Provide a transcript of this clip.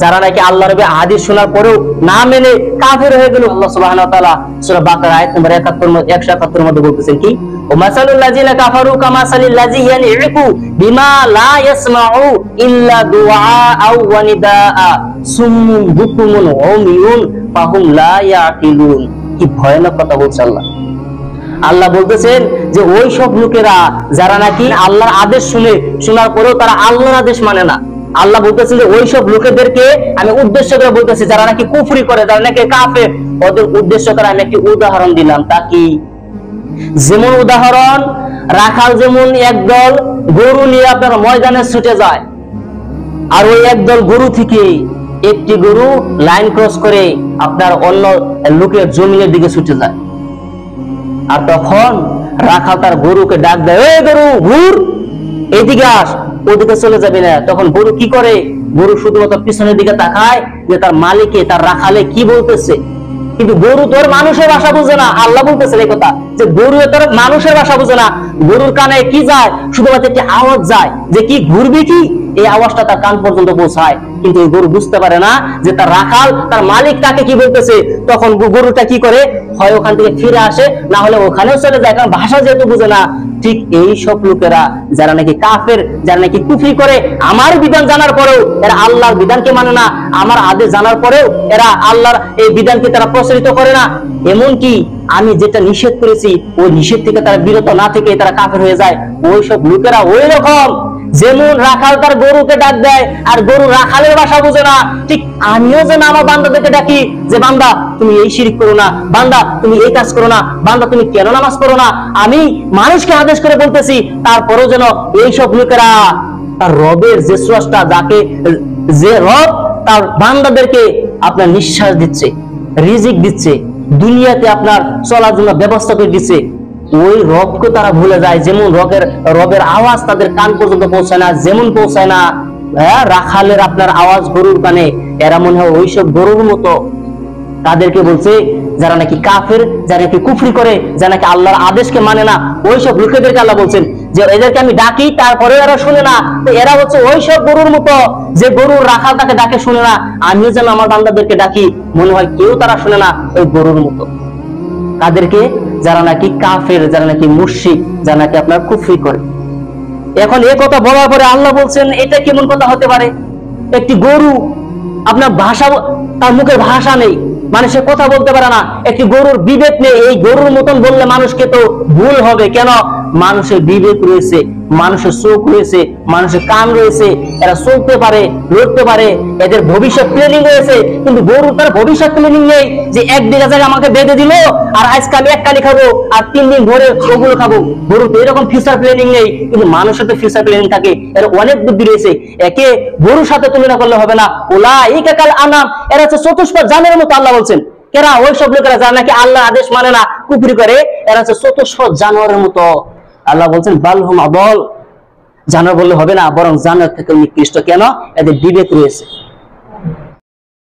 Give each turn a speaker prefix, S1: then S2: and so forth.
S1: যারা নাকি আল্লাহ রাব্বি হাদিস শোনার পরেও না মেনে কাফের হয়ে গেল। আল্লাহ সুবহানাহু ওয়া তাআলা সূরা বাকারা আয়াত নম্বর 171 এর মধ্যে বলতেছেন কি, ও মাসালুল লাযিনা কাফারু কামাসালিল লাযী ইয়ানইকু বিমা লা ইয়াসমাউ ইল্লা দুআআ ওয়া নিদাআ সুম্মুন বুকুমুন উমিয়ুন ফাহুম লা ইয়াকিলুন। কি ভয়ানক কথা বলছে আল্লাহ। আল্লাহ বলতেছেন যে ওই সব লোকেরা যারা নাকি আল্লাহর আদেশ শোনার পরেও তারা আল্লাহর আদেশ মানে না। আল্লাহ বলতেছেন যে ওই সব লোকেদেরকে আমি উদ্দেশ্য করে বলতেছি যারা নাকি কুফরি করে, যারা নাকি কাফের, ওদের উদ্দেশ্য করে আমি একটি উদাহরণ দিলাম। তা কি? যেমন উদাহরণ, রাখাল যেমন একদল গরু নিয়ে আপনার ময়দানে ছুটে যায়, আর ওই একদল গরু থেকে একটি গরু লাইন ক্রস করে আপনার অন্য লোকের জমিনের দিকে ছুটে যায়। আর তখন রাখাল তার গরুকে ডাক দেয়, এই গরু ঘুর, এইদিকে আস, ওদিকে চলে যাবে না। তখন গরু কি করে? গরু শুধুমাত্র পিছনের দিকে তাকায় যে তার মালিকে, তার রাখালে কি বলতেছে। কিন্তু গরু তোর মানুষের ভাষা বুঝে না। আল্লাহ বলতেছে এই কথা যে গরু তোর মানুষের ভাষা বুঝে না। গরুর কানে কি যায়? শুধুমাত্র একটি আওয়াজ যায় যে কি ঘুরবি কি, এই আওয়াজটা তার কান পর্যন্ত পৌঁছায়। কিন্তু এই গরু বুঝতে পারে না যে তার রাখাল, তার মালিক তাকে কি বলতেছে। তখন গরুটা কি করে? হয় ওখান থেকে ফিরে আসে, না হলে ওখানেও চলে যায়, কারণ ভাষা যেহেতু বুঝে না। ঠিক এই সব লোকেরা যারা নাকি কাফের, যারা নাকি কুফরি করে, আমার বিধান জানার পরেও এরা আল্লাহর বিধানকে মানে না, আমার আদেশ জানার পরেও এরা আল্লাহর এই বিধানকে তারা প্রচলিত করে না। এমনকি আমি যেটা নিষেধ করেছি ওই নিষেধ থেকে তারা বিরত না থেকে তারা কাফের হয়ে যায়। ওই সব লোকেরা ওই রকম, যেমন রাখাল তার গরুকে ডাক দেয় আর গরু রাখালের ভাষা বুঝে না, ঠিক আমিও যেন আমার বান্দাদেরকে ডাকি যে বান্দা তুমি এই শিরক করো না, বান্দা তুমি এই কাজ করো না, বান্দা তুমি কেন নামাজ পড়ো না, আমি মানুষকে আদেশ করে বলতেছি, তারপরেও যেন এই সব লোকেরা তার রবের যে স্রষ্টা, যাকে যে রব তার বান্দাদেরকে আপনার নিঃশ্বাস দিচ্ছে, রিজিক দিচ্ছে, দুনিয়াতে আপনার চলার জন্য ব্যবস্থা করে দিচ্ছে, ওই রবকে তারা ভুলে যায়। যেমন রবের আওয়াজ তাদের কান পর্যন্ত পৌঁছায় না, যেমন পৌঁছায় না রাখালের আপনার আওয়াজ গরুর কানে, এরা মনে হয় ওইসব গরুর মতো। তাদেরকে বলছে যারা নাকি কাফের, যারা নাকি কুফরি করে, যারা নাকি আল্লাহর আদেশকে মানে না, ওইসব লোকেদেরকে আল্লাহ বলছেন যে এদেরকে আমি ডাকি তারপরে এরা শুনে না। তো এরা হচ্ছে ওইসব গরুর মতো, যে গরুর রাখাল তাকে ডাকে শুনে না, আমিও যেন আমার বান্দাদেরকে ডাকি, মনে হয় কেউ তারা শুনে না, ওই গরুর মতো। তাদেরকে যারা নাকি কাফের, যারা নাকি মুশরিক, যারা নাকি আপনার কুফরি করে। এখন এই কথা বলার পরে আল্লাহ বলছেন এটা কেমন কথা হতে পারে? একটি গরু আপনার ভাষা, তার মুখের ভাষা নেই, মানুষের কথা বলতে পারে না, একটি গরুর বিবেক নেই। এই গরুর মতন বললে মানুষকে তো ভুল হবে। কেন? মানুষের বিবেক রয়েছে, মানুষের চোখ রয়েছে, মানুষের কান রয়েছে, এরা চলতে পারে, লড়তে পারে, এদের ভবিষ্যৎ প্ল্যানিং রয়েছে। কিন্তু গরু তার ভবিষ্যৎ প্ল্যানিং নেই যে এক বিঘা জায়গা আমাকে বেঁধে দিল আর আজকে আমি এক কালি খাবো আর 3 দিন ধরে ওগুলো খাবো। গরু তো এরকম ফিউচার প্ল্যানিং নেই, কিন্তু মানুষের তো ফিউচার প্ল্যানিং থাকে, এর অনেক বুদ্ধি রয়েছে। একে গরুর সাথে তুলনা করলে হবে না। উলাইকা কাল আনাম, এরা হচ্ছে চতুষ্পদ জানোয়ারের মতো। আল্লাহ বলছেন এরা ওই সব লোকেরা যারা নাকি আল্লাহ আদেশ মানে না, কুফরি করে, এরা হচ্ছে চতুষ্পদ জানোয়ারের মতো। আল্লাহ বলছেন বালহুম আদল, জানোয়ার বললে হবে না, বরং জানোয়ার থেকে নিকৃষ্ট। কেন? এদের বিবেক রয়েছে।